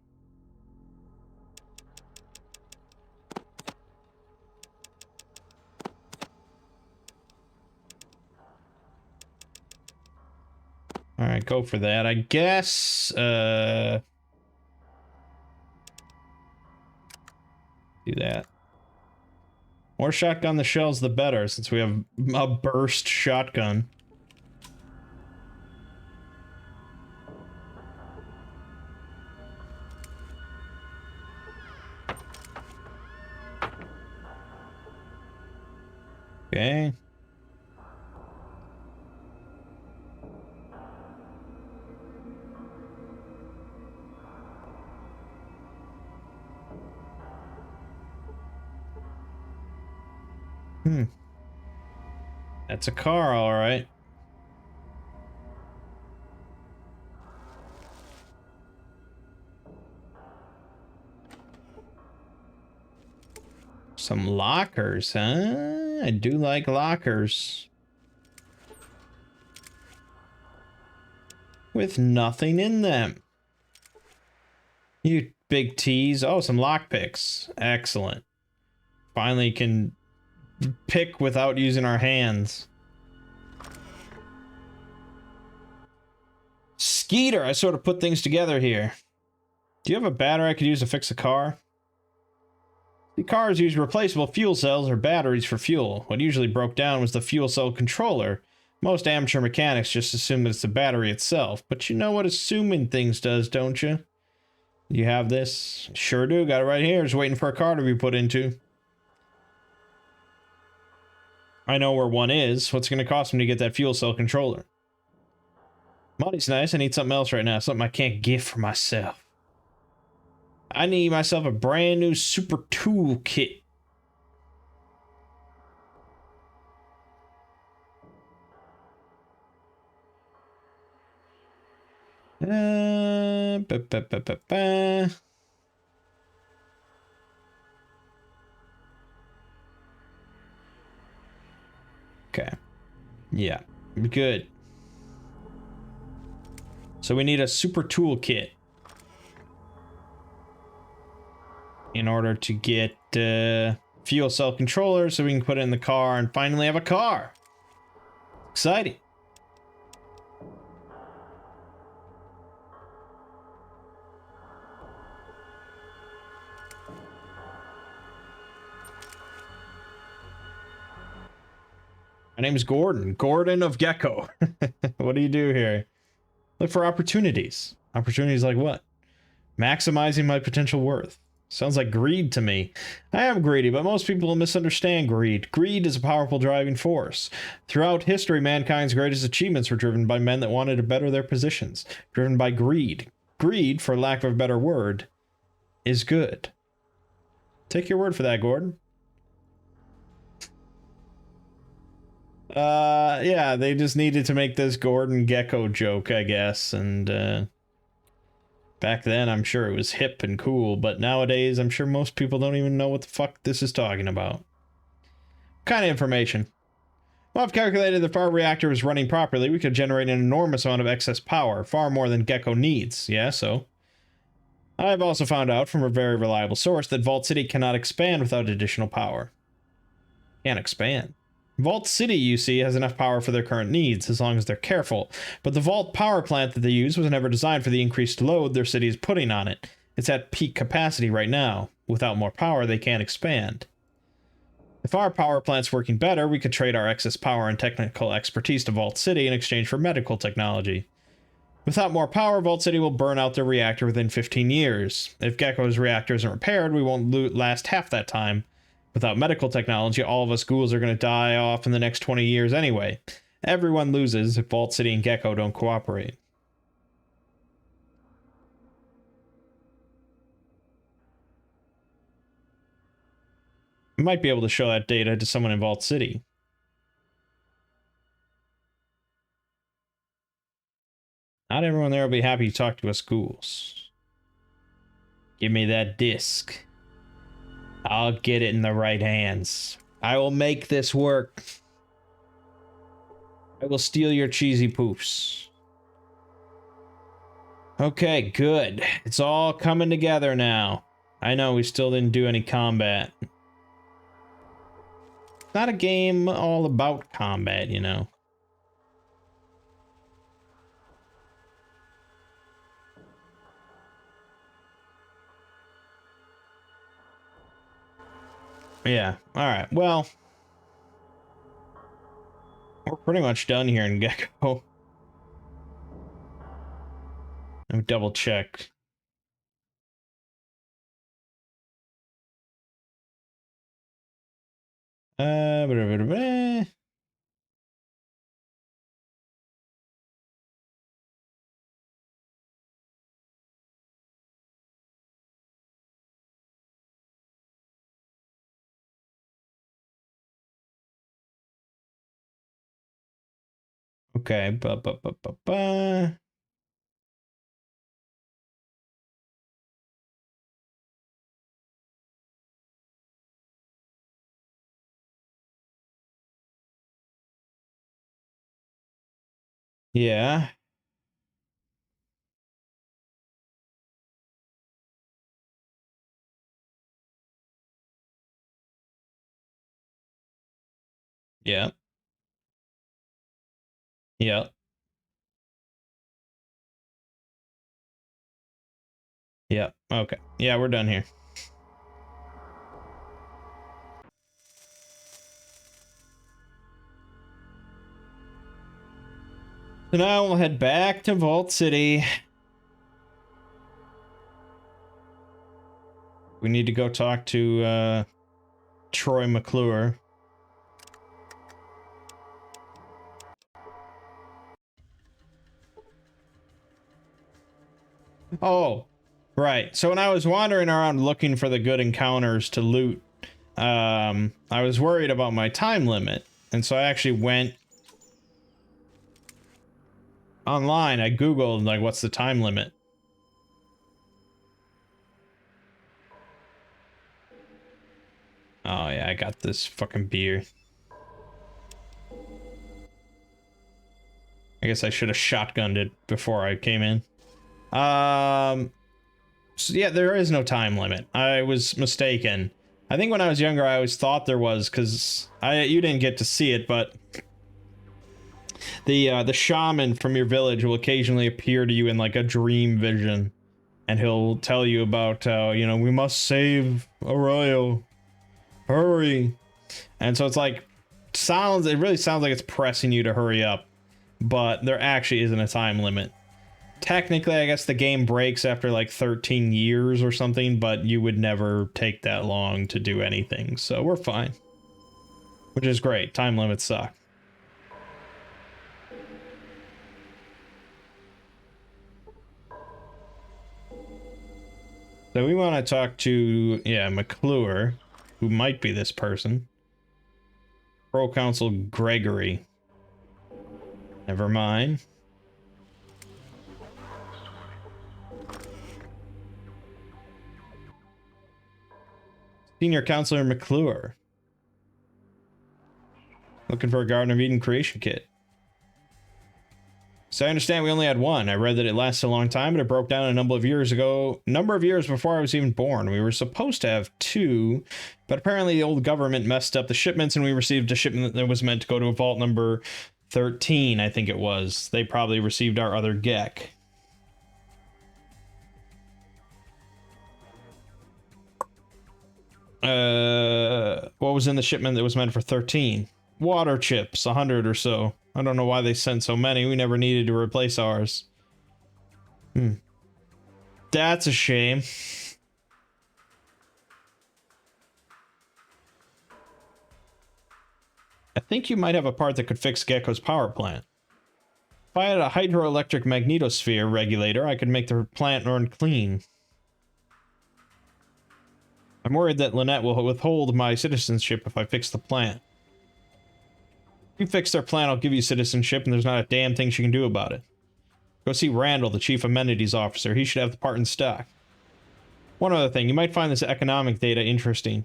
Alright, go for that. I guess, do that. More shotgun the shells, the better, since we have a burst shotgun. Okay. Hmm. That's a car, all right. Some lockers, huh? I do like lockers. With nothing in them. You big tease. Oh, some lockpicks. Excellent. Finally can pick without using our hands. Skeeter, I sort of put things together here. Do you have a battery I could use to fix a car? The cars use replaceable fuel cells or batteries for fuel. What usually broke down was the fuel cell controller. Most amateur mechanics just assume that it's the battery itself, but you know what assuming things does, don't you? You have this? Sure do, got it right here. Just waiting for a car to be put into. I know where one is. What's it going to cost me to get that fuel cell controller? Money's nice. I need something else right now. Something I can't get for myself. I need myself a brand new super tool kit. Ba, ba, ba, ba, ba. Okay. Yeah. Good. So we need a super tool kit in order to get fuel cell controller so we can put it in the car and finally have a car. Exciting. My name is Gordon. Gordon of Gecko. What do you do here? Look for opportunities. Opportunities like what? Maximizing my potential worth. Sounds like greed to me. I am greedy, but most people misunderstand greed. Greed is a powerful driving force. Throughout history, mankind's greatest achievements were driven by men that wanted to better their positions. Driven by greed. Greed, for lack of a better word, is good. Take your word for that, Gordon. Yeah, they just needed to make this Gordon Gecko joke, I guess, and, back then, I'm sure it was hip and cool, but nowadays, I'm sure most people don't even know what the fuck this is talking about. What kind of information? Well, I've calculated if our reactor was running properly, we could generate an enormous amount of excess power, far more than Gecko needs. Yeah, so? I've also found out from a very reliable source that Vault City cannot expand without additional power. Can't expand. Vault City, you see, has enough power for their current needs, as long as they're careful. But the Vault power plant that they use was never designed for the increased load their city is putting on it. It's at peak capacity right now. Without more power, they can't expand. If our power plant's working better, we could trade our excess power and technical expertise to Vault City in exchange for medical technology. Without more power, Vault City will burn out their reactor within 15 years. If Gecko's reactor isn't repaired, we won't last half that time. Without medical technology, all of us ghouls are going to die off in the next 20 years anyway. Everyone loses if Vault City and Gecko don't cooperate. I might be able to show that data to someone in Vault City. Not everyone there will be happy to talk to us ghouls. Give me that disc. I'll get it in the right hands. I will make this work. I will steal your cheesy poofs. Okay, good. It's all coming together now. I know we still didn't do any combat. It's not a game all about combat, you know. Yeah, alright, well. We're pretty much done here in Gecko. Let me double check. Blah, blah, blah, blah. Okay, yeah. Yeah. Yeah. Yeah. Okay. Yeah, we're done here. So now we'll head back to Vault City. We need to go talk to Troy McClure. Oh, right. So when I was wandering around looking for the good encounters to loot, I was worried about my time limit. And so I actually went online. I Googled, like, what's the time limit? Oh, yeah, I got this fucking beer. I guess I should have shotgunned it before I came in. So yeah, there is no time limit. I was mistaken. I think when I was younger, I always thought there was, because you didn't get to see it, but the shaman from your village will occasionally appear to you in like a dream vision, and he'll tell you about you know, we must save Arroyo. Hurry. And so it's like it really sounds like it's pressing you to hurry up, but there actually isn't a time limit. Technically, I guess the game breaks after like 13 years or something, but you would never take that long to do anything, so we're fine. Which is great. Time limits suck. So we want to talk to, yeah, McClure, who might be this person. Pro-Consul Gregory. Never mind. Senior Counselor McClure. Looking for a Garden of Eden creation kit. So I understand we only had one. I read that it lasted a long time, but it broke down a number of years before I was even born. We were supposed to have two, but apparently the old government messed up the shipments, and we received a shipment that was meant to go to a vault number 13, I think it was. They probably received our other Gek. What was in the shipment that was meant for 13? Water chips, 100 or so. I don't know why they sent so many. We never needed to replace ours. That's a shame. I think you might have a part that could fix Gecko's power plant. If I had a hydroelectric magnetosphere regulator, I could make the plant run clean. I'm worried that Lynette will withhold my citizenship if I fix the plant. If you fix their plant, I'll give you citizenship, and there's not a damn thing she can do about it. Go see Randall, the chief amenities officer. He should have the part in stock. One other thing, you might find this economic data interesting.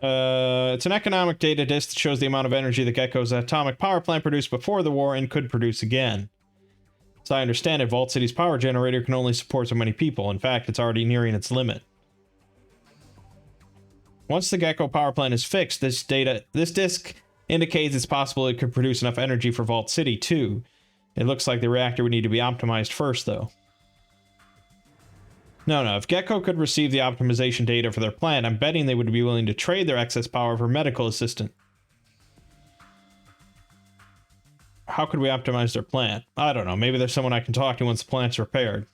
It's an economic data disk that shows the amount of energy the Gecko's atomic power plant produced before the war and could produce again. As I understand it, Vault City's power generator can only support so many people. In fact, it's already nearing its limit. Once the Gecko power plant is fixed, this disk indicates it's possible it could produce enough energy for Vault City, too. It looks like the reactor would need to be optimized first, though. No, if Gecko could receive the optimization data for their plant, I'm betting they would be willing to trade their excess power for medical assistant. How could we optimize their plant? I don't know. Maybe there's someone I can talk to once the plant's repaired.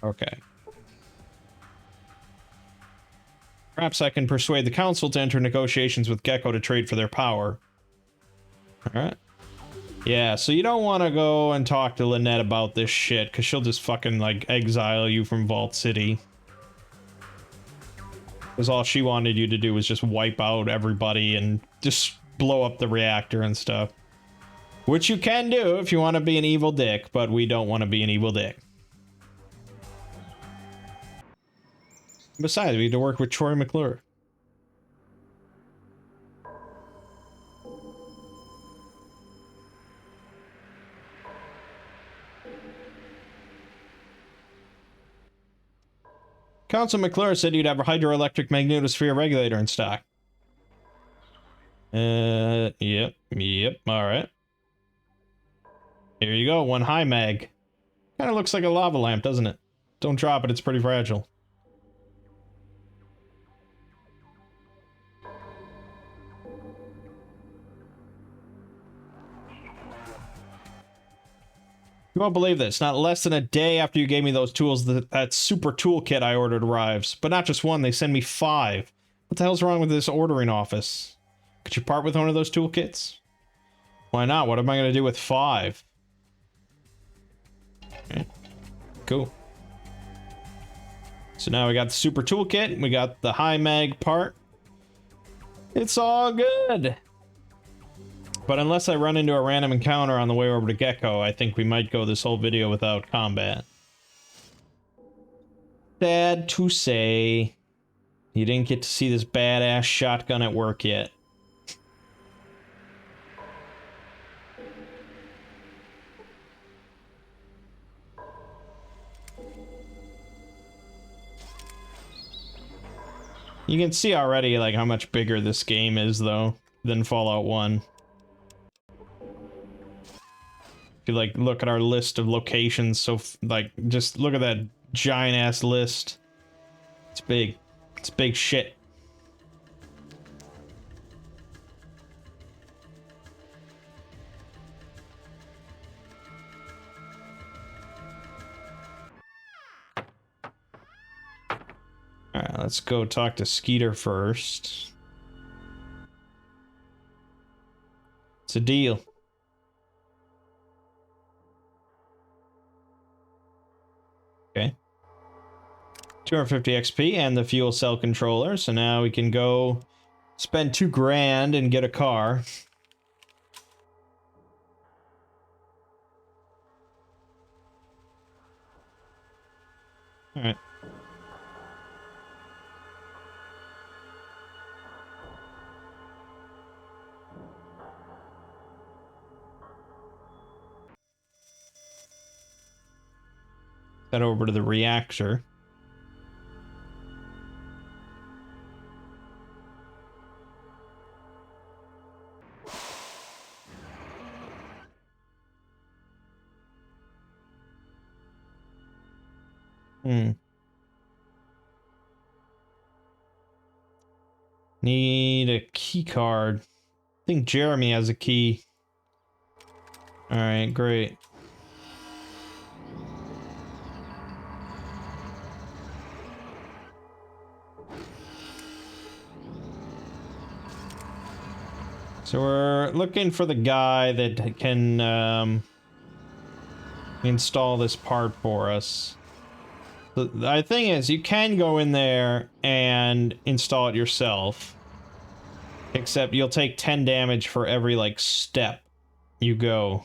Okay. Perhaps I can persuade the council to enter negotiations with Gecko to trade for their power. Alright. Yeah, so you don't want to go and talk to Lynette about this shit, because she'll just fucking, like, exile you from Vault City. Because all she wanted you to do was just wipe out everybody and just blow up the reactor and stuff. Which you can do if you want to be an evil dick, but we don't want to be an evil dick. Besides, we had to work with Troy McClure. Council McClure said you'd have a hydroelectric magnetosphere regulator in stock. Yep, alright. Here you go, one high mag. Kinda looks like a lava lamp, doesn't it? Don't drop it, it's pretty fragile. You won't believe this. Not less than a day after you gave me those tools, that super toolkit I ordered arrives. But not just one, they send me 5. What the hell's wrong with this ordering office? Could you part with one of those toolkits? Why not? What am I going to do with 5? Okay. Cool. So now we got the super toolkit, we got the high mag part. It's all good. But unless I run into a random encounter on the way over to Gecko, I think we might go this whole video without combat. Sad to say, you didn't get to see this badass shotgun at work yet. You can see already like how much bigger this game is though than Fallout 1. If you like look at our list of locations, so like just look at that giant ass list. It's big. It's big shit. Alright, let's go talk to Skeeter first. It's a deal. Okay. 250 XP and the fuel cell controller, so now we can go spend $2,000 and get a car. Alright. Head over to the reactor. Need a key card. I think Jeremy has a key. Alright, great. So we're looking for the guy that can install this part for us. The thing is, you can go in there and install it yourself. Except you'll take 10 damage for every, like, step you go.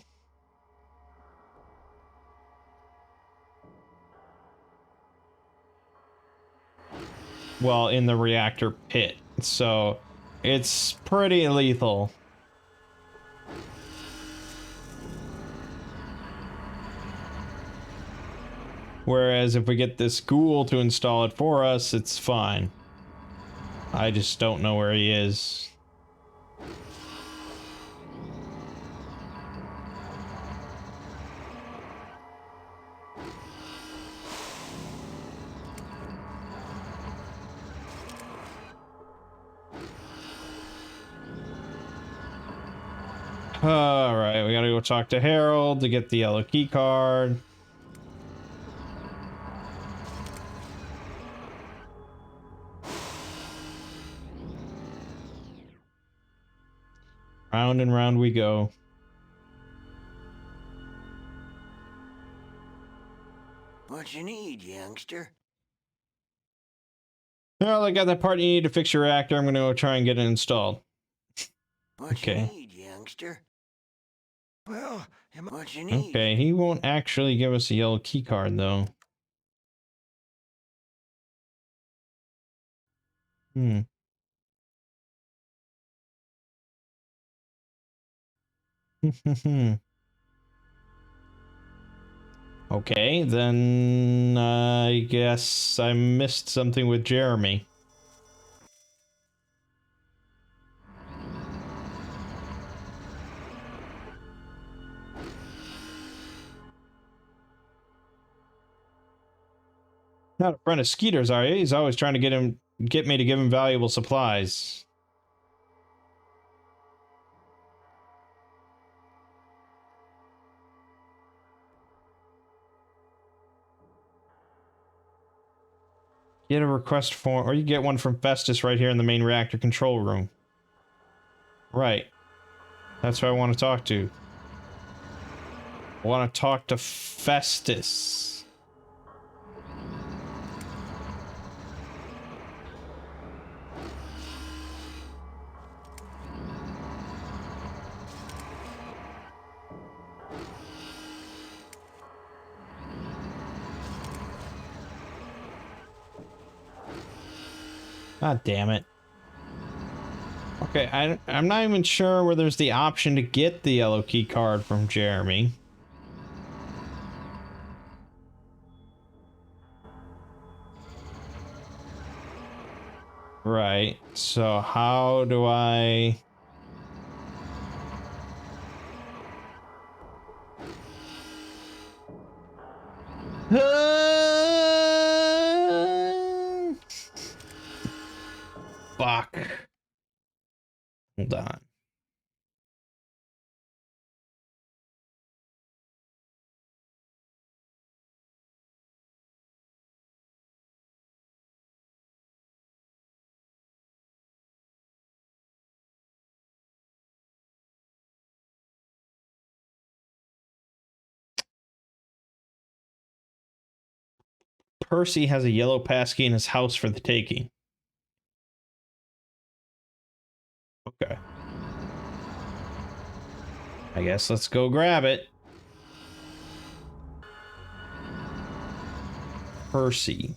Well, in the reactor pit. So, it's pretty lethal. Whereas if we get this ghoul to install it for us, it's fine. I just don't know where he is. Alright, we gotta go talk to Harold to get the yellow key card. Round and round we go. What you need, youngster? Well, I got that part you need to fix your reactor. I'm gonna go try and get it installed. What Okay. you need, youngster? Well, what you need? Okay, he won't actually give us a yellow key card though. Hmm. Okay, then I guess I missed something with Jeremy. Not a friend of Skeeter's, are you? He's always trying to get me to give him valuable supplies. Get a request form, or you get one from Festus right here in the main reactor control room. Right. That's who I want to talk to. I want to talk to Festus. God damn it. Okay, I'm not even sure where there's the option to get the yellow key card from Jeremy. Right, so how do I... Fuck. Hold on. Percy has a yellow passkey in his house for the taking. Okay. I guess let's go grab it. Percy.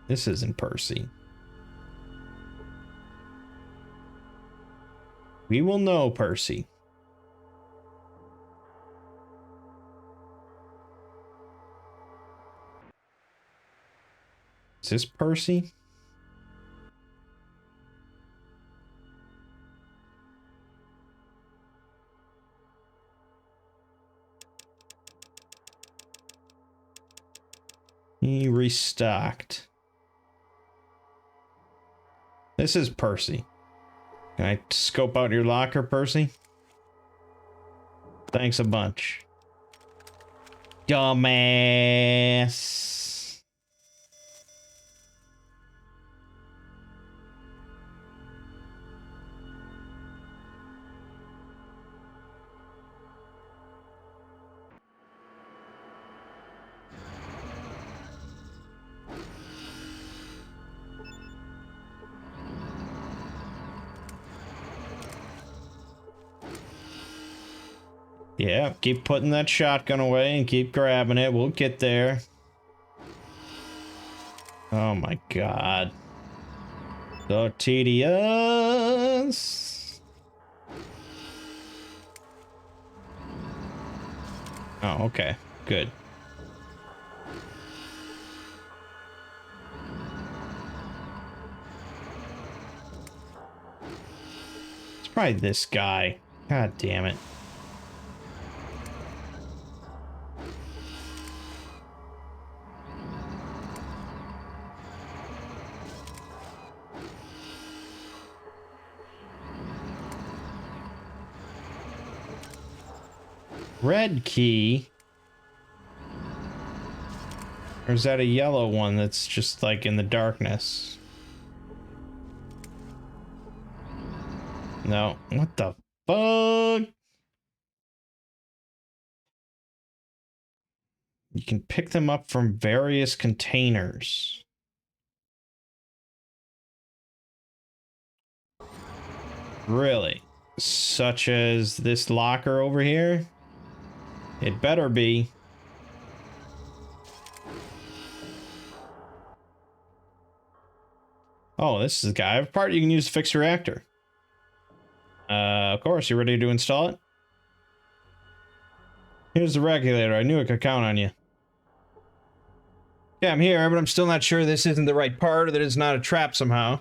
This isn't Percy. We will know Percy. Is this Percy? He restocked. This is Percy. Can I scope out your locker, Percy? Thanks a bunch. Dumbass. Yeah, keep putting that shotgun away and keep grabbing it. We'll get there. Oh my god. So tedious. Oh, okay. Good. It's probably this guy. God damn it. Red key? Or is that a yellow one that's just like in the darkness? No. What the fuck? You can pick them up from various containers. Really? Such as this locker over here? It better be. Oh, this is the guy. I have a part you can use to fix your reactor. Of course. You ready to install it? Here's the regulator. I knew I could count on you. Yeah, I'm here, but I'm still not sure this isn't the right part or that it's not a trap somehow.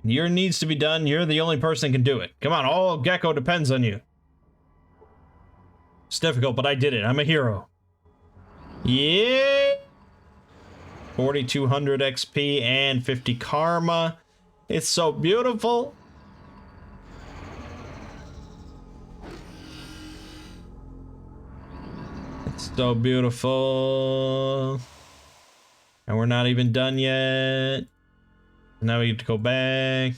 Your needs to be done. You're the only person that can do it. Come on, all Gecko depends on you. It's difficult, but I did it. I'm a hero. Yeah! 4,200 XP and 50 karma. It's so beautiful. It's so beautiful. And we're not even done yet. Now we get to go back.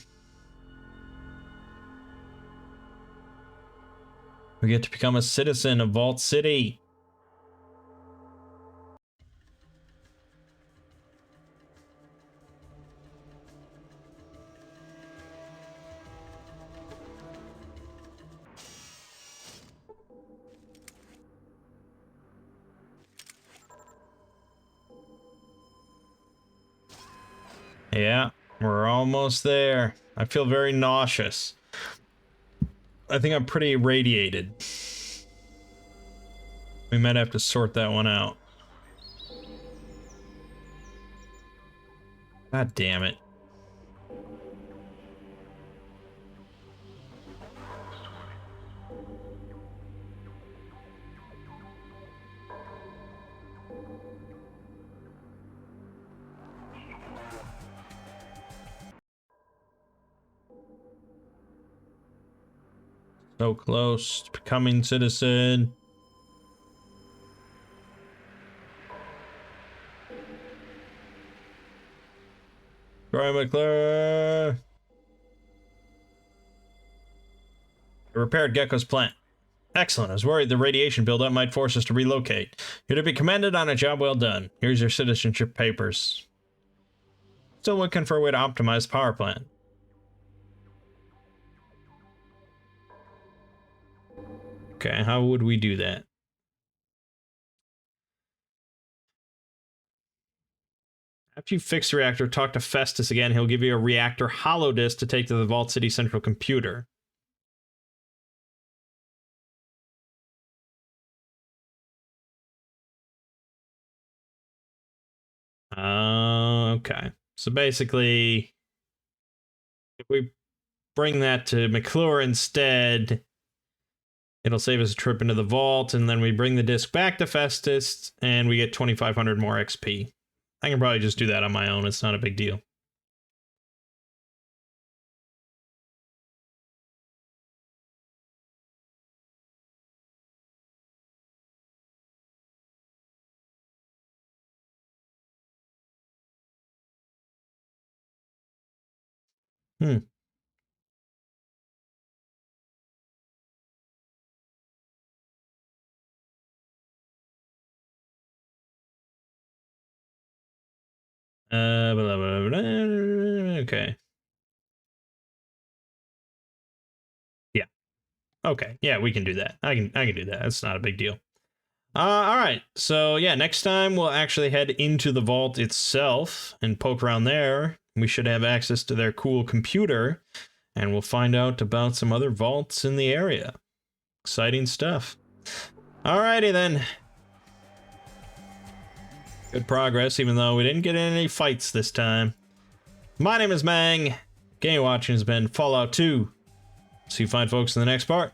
We get to become a citizen of Vault City. Yeah, we're almost there. I feel very nauseous. I think I'm pretty irradiated. We might have to sort that one out. God damn it. So close to becoming citizen. Troy McClure. Repaired Gecko's plant. Excellent. I was worried the radiation buildup might force us to relocate. You're to be commended on a job well done. Here's your citizenship papers. Still looking for a way to optimize the power plant. Okay, how would we do that? After you fix the reactor, talk to Festus again. He'll give you a reactor hollow disk to take to the Vault City central computer. Okay. So basically, if we bring that to McClure instead, it'll save us a trip into the vault, and then we bring the disc back to Festus, and we get 2,500 more XP. I can probably just do that on my own. It's not a big deal. Hmm. Blah, blah, blah, blah. Okay. Yeah. Okay. Yeah, we can do that. I can do that. That's not a big deal. All right. So yeah, next time we'll actually head into the vault itself and poke around there. We should have access to their cool computer, and we'll find out about some other vaults in the area. Exciting stuff. Alrighty then. Good progress, even though we didn't get in any fights this time. My name is Mangg. Game watching has been Fallout 2. See you fine folks in the next part.